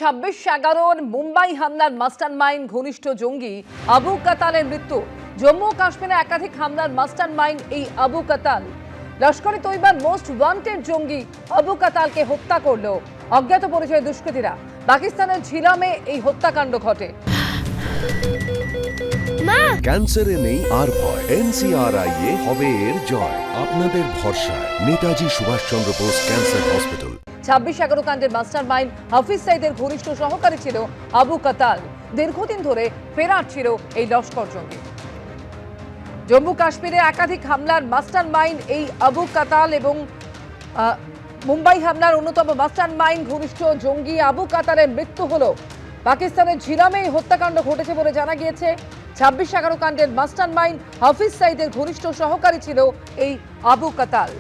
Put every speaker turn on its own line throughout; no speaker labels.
26/11 মুম্বাই হামলার মাস্টারমাইন্ড ঘনিষ্ঠ জঙ্গি আবু কাতালের মৃত্যু। জম্মু কাশ্মীরে একাধিক হামলার মাস্টারমাইন্ড এই আবু কাতাল। লস্করে তৈবার মোস্ট ওয়ান্টেড জঙ্গি আবু কাতালকে হত্যা করল অজ্ঞাত পরিচয় দুষ্কৃতীরা। পাকিস্তানের ঝিলামে এই হত্যাকাণ্ড ঘটে।
ক্যান্সারে নেই আর ভয়, NCRI হবে এর জয়। আপনাদের ভরসা নেতাজি সুভাষচন্দ্র বোস ক্যান্সার হসপিটাল।
26/11 কাণ্ডের মাস্টারমাইন্ড হাফিজ সাইদের ঘনিষ্ঠ সহকারী ছিল আবু কাতাল। দীর্ঘদিন ধরে ফেরার ছিল এই লস্কর জঙ্গি। জম্মু কাশ্মীরে একাধিক হামলার মাস্টারমাইন্ড এই আবু কাতাল এবং মুম্বাই হামলার অন্যতম মাস্টারমাইন্ড ঘনিষ্ঠ জঙ্গি আবু কাতালের মৃত্যু হলো। পাকিস্তানের ঝিলামে এই হত্যাকাণ্ড ঘটেছে বলে জানা গিয়েছে। 26/11 কাণ্ডের মাস্টারমাইন্ড হাফিজ সাইদের ঘনিষ্ঠ সহকারী ছিল এই আবু কাতাল।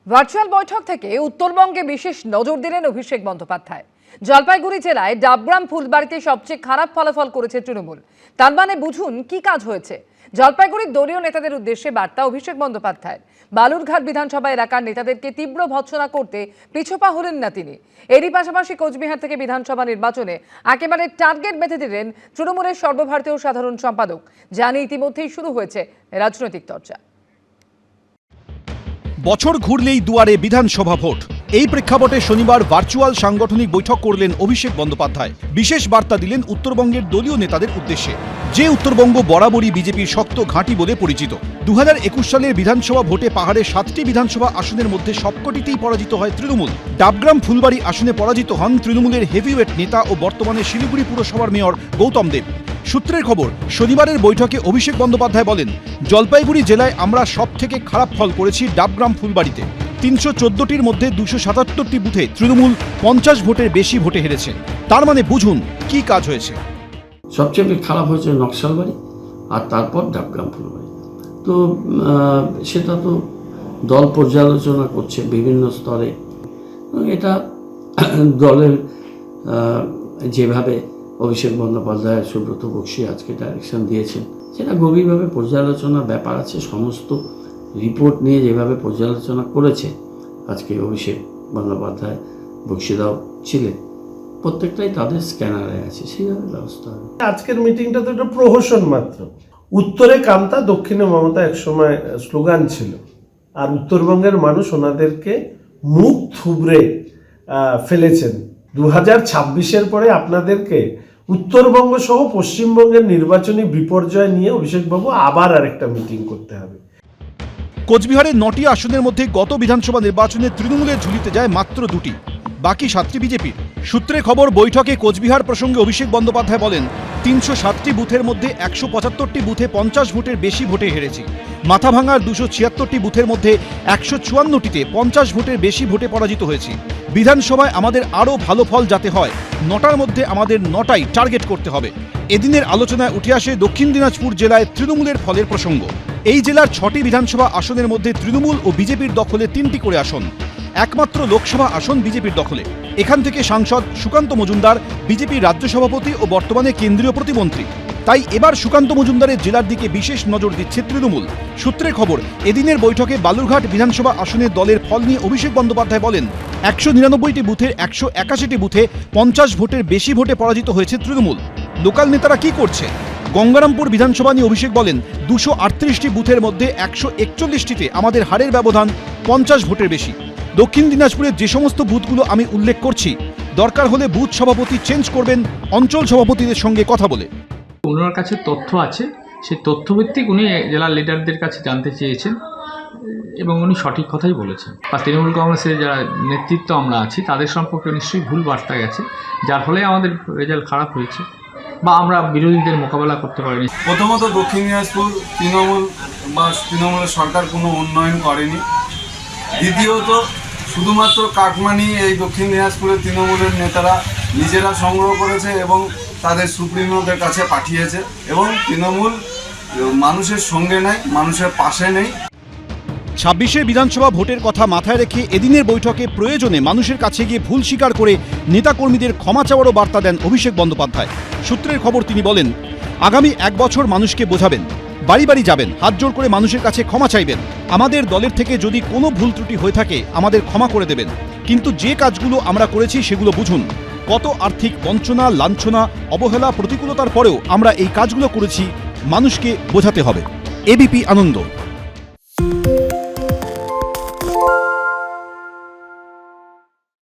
ভার্চুয়াল বৈঠক থেকে উত্তরবঙ্গে বিশেষ নজর দিলেন অভিষেক বন্দ্যোপাধ্যায়। জলপাইগুড়ি জেলায় ডাবগ্রাম ফুলবাড়িতে সবচেয়ে খারাপ ফলাফল করেছে তৃণমূল। তার মানে বুঝুন কি কাজ হয়েছে। জলপাইগুড়ির দলীয় নেতাদের উদ্দেশ্যে বার্তা অভিষেক বন্দ্যোপাধ্যায়। বালুরঘাট বিধানসভা এলাকার নেতাদেরকে তীব্র ভৎসনা করতে পিছপা হলেন না তিনি। এরই পাশাপাশি কোচবিহার থেকে বিধানসভা নির্বাচনে একেবারে টার্গেট বেঁধে দিলেন তৃণমূলের সর্বভারতীয় সাধারণ সম্পাদক। যা নিয়ে ইতিমধ্যেই শুরু হয়েছে রাজনৈতিক চর্চা।
বছর ঘুরলেই দুয়ারে বিধানসভা ভোট। এই প্রেক্ষাপটে শনিবার ভার্চুয়াল সাংগঠনিক বৈঠক করলেন অভিষেক বন্দ্যোপাধ্যায়। বিশেষ বার্তা দিলেন উত্তরবঙ্গের দলীয় নেতাদের উদ্দেশ্যে। যে উত্তরবঙ্গ বরাবরই বিজেপির শক্ত ঘাঁটি বলে পরিচিত। 2021 সালের বিধানসভা ভোটে পাহাড়ের 7টি বিধানসভা আসনের মধ্যে সবকটিতেই পরাজিত হয় তৃণমূল। ডাবগ্রাম ফুলবাড়ি আসনে পরাজিত হন তৃণমূলের হেভিওয়েট নেতা ও বর্তমানে শিলিগুড়ি পুরসভার মেয়র গৌতম দেব। সূত্রের খবর, শনিবারের বৈঠকে অভিষেক বন্দ্যোপাধ্যায় বলেন, জলপাইগুড়ি জেলায় আমরা সব থেকে খারাপ ফল করেছি ডাবগ্রাম ফুলবাড়িতে। 314টির মধ্যে 277টি বুথে তৃণমূল 50 ভোটের বেশি ভোটে হেরেছে। তার মানে বুঝুন কি কাজ হয়েছে।
সবচেয়ে খারাপ হয়েছে নকশালবাড়ি আর তারপর ডাবগ্রাম ফুলবাড়ি। তো সেটা তো দল পর্যালোচনা করছে বিভিন্ন স্তরে। এটা দলের যেভাবে অভিষেক বন্দ্যোপাধ্যায়, সুব্রত বক্সী আজকে ডাইরেকশন দিয়েছেন, সেটা গভীরভাবে পর্যালোচনার ব্যাপার আছে। সমস্ত রিপোর্ট নিয়ে যেভাবে পর্যালোচনা করেছে আজকে অভিষেক বন্দ্যোপাধ্যায়, বক্সিদাও ছিলেন, প্রত্যেকটাই তাদের স্ক্যানারে আছে, সেইভাবে ব্যবস্থা হবে।
আজকের মিটিংটা তো একটা প্রহসন মাত্র। উত্তরে কামতা, দক্ষিণে মমতা একসময় স্লোগান ছিল, আর উত্তরবঙ্গের মানুষ ওনাদেরকে মুখ থুবড়ে ফেলেছেন। 2026-এর পরে আপনাদেরকে উত্তরবঙ্গ সহ পশ্চিমবঙ্গের নির্বাচনী বিপর্যয় নিয়ে অভিষেকবাবু আবার আরেকটা মিটিং করতে হবে।
কোচবিহারের 9টি আসনের মধ্যে গত বিধানসভা নির্বাচনে তৃণমূলের ঝুলিতে যায় মাত্র 2টি, বাকি 7টি বিজেপির। সূত্রে খবর, বৈঠকে কোচবিহার প্রসঙ্গে অভিষেক বন্দ্যোপাধ্যায় বলেন, 307টি বুথের মধ্যে 175টি বুথে 50 ভোটের বেশি ভোটে হেরেছি। মাথাভাঙার 276টি বুথের মধ্যে 154টিতে 50 ভোটের বেশি ভোটে পরাজিত হয়েছি। বিধানসভায় আমাদের আরও ভালো ফল যাতে হয়, 9টার মধ্যে আমাদের 9টাই টার্গেট করতে হবে। এদিনের আলোচনায় উঠে আসে দক্ষিণ দিনাজপুর জেলায় তৃণমূলের ফলের প্রসঙ্গ। এই জেলার 6টি বিধানসভা আসনের মধ্যে তৃণমূল ও বিজেপির দখলে 3টি করে আসন। একমাত্র লোকসভা আসন বিজেপির দখলে। এখান থেকে সাংসদ সুকান্ত মজুমদার বিজেপির রাজ্য সভাপতি ও বর্তমানে কেন্দ্রীয় প্রতিমন্ত্রী। তাই এবার সুকান্ত মজুমদারের জেলার দিকে বিশেষ নজর দিচ্ছে তৃণমূল। সূত্রের খবর, এদিনের বৈঠকে বালুরঘাট বিধানসভা আসনের দলের ফল নিয়ে অভিষেক বন্দ্যোপাধ্যায় বলেন, 199টি বুথের 181টি বুথে 50 ভোটের বেশি ভোটে পরাজিত হয়েছে তৃণমূল। লোকাল নেতারা কি করছে? গঙ্গারামপুর বিধানসভা নিয়ে অভিষেক বলেন, 238টি বুথের মধ্যে 141টিতে আমাদের হারের ব্যবধান 50 ভোটের বেশি। দক্ষিণ দিনাজপুরের যে সমস্ত বুথগুলো আমি উল্লেখ করছি, দরকার হলে বুথ সভাপতি চেঞ্জ করবেন অঞ্চল সভাপতিদের সঙ্গে কথা বলে।
ওনার কাছে তথ্য আছে, সেই তথ্যভিত্তিক উনি জেলার লিডারদের কাছে জানতে চেয়েছেন এবং উনি সঠিক কথাই বলেছেন। আর তৃণমূল কংগ্রেসের যারা নেতৃত্ব আমরা আছি তাদের সম্পর্কে নিশ্চয়ই ভুল বার্তা গেছে, যার ফলে আমাদের রেজাল্ট খারাপ হয়েছে বা আমরা বিরোধীদের মোকাবেলা করতে পারিনি।
প্রথমত দক্ষিণ দিনাজপুর তৃণমূলের সরকার কোনো উন্নয়ন করেনি। দ্বিতীয়ত শুধুমাত্র কাটমানি এই দক্ষিণ দিনাজপুরের তৃণমূলের নেতারা নিজেরা সংগ্রহ করেছে এবং তাদের সুপ্রিমোদের কাছে পাঠিয়েছে, এবং তৃণমূল মানুষের সঙ্গে নেই, মানুষের পাশে নেই।
26 বিধানসভা ভোটের কথা মাথায় রেখে এদিনের বৈঠকে প্রয়োজনে মানুষের কাছে গিয়ে ভুল স্বীকার করে নেতাকর্মীদের ক্ষমা চাওয়ারও বার্তা দেন অভিষেক বন্দ্যোপাধ্যায়। সূত্রের খবর, তিনি বলেন, আগামী 1 বছর মানুষকে বোঝাবেন বাড়ি বাড়ি যাবেন, হাত জোড় করে মানুষের কাছে ক্ষমা চাইবেন। আমাদের দলের থেকে যদি কোনো ভুল ত্রুটি হয়ে থাকে আমাদের ক্ষমা করে দেবেন, কিন্তু যে কাজগুলো আমরা করেছি সেগুলো বুঝুন। কত আর্থিক বঞ্চনা, লাঞ্ছনা, অবহেলা, প্রতিকূলতার পরেও আমরা এই কাজগুলো করেছি, মানুষকে বোঝাতে হবে। এবিপি আনন্দ।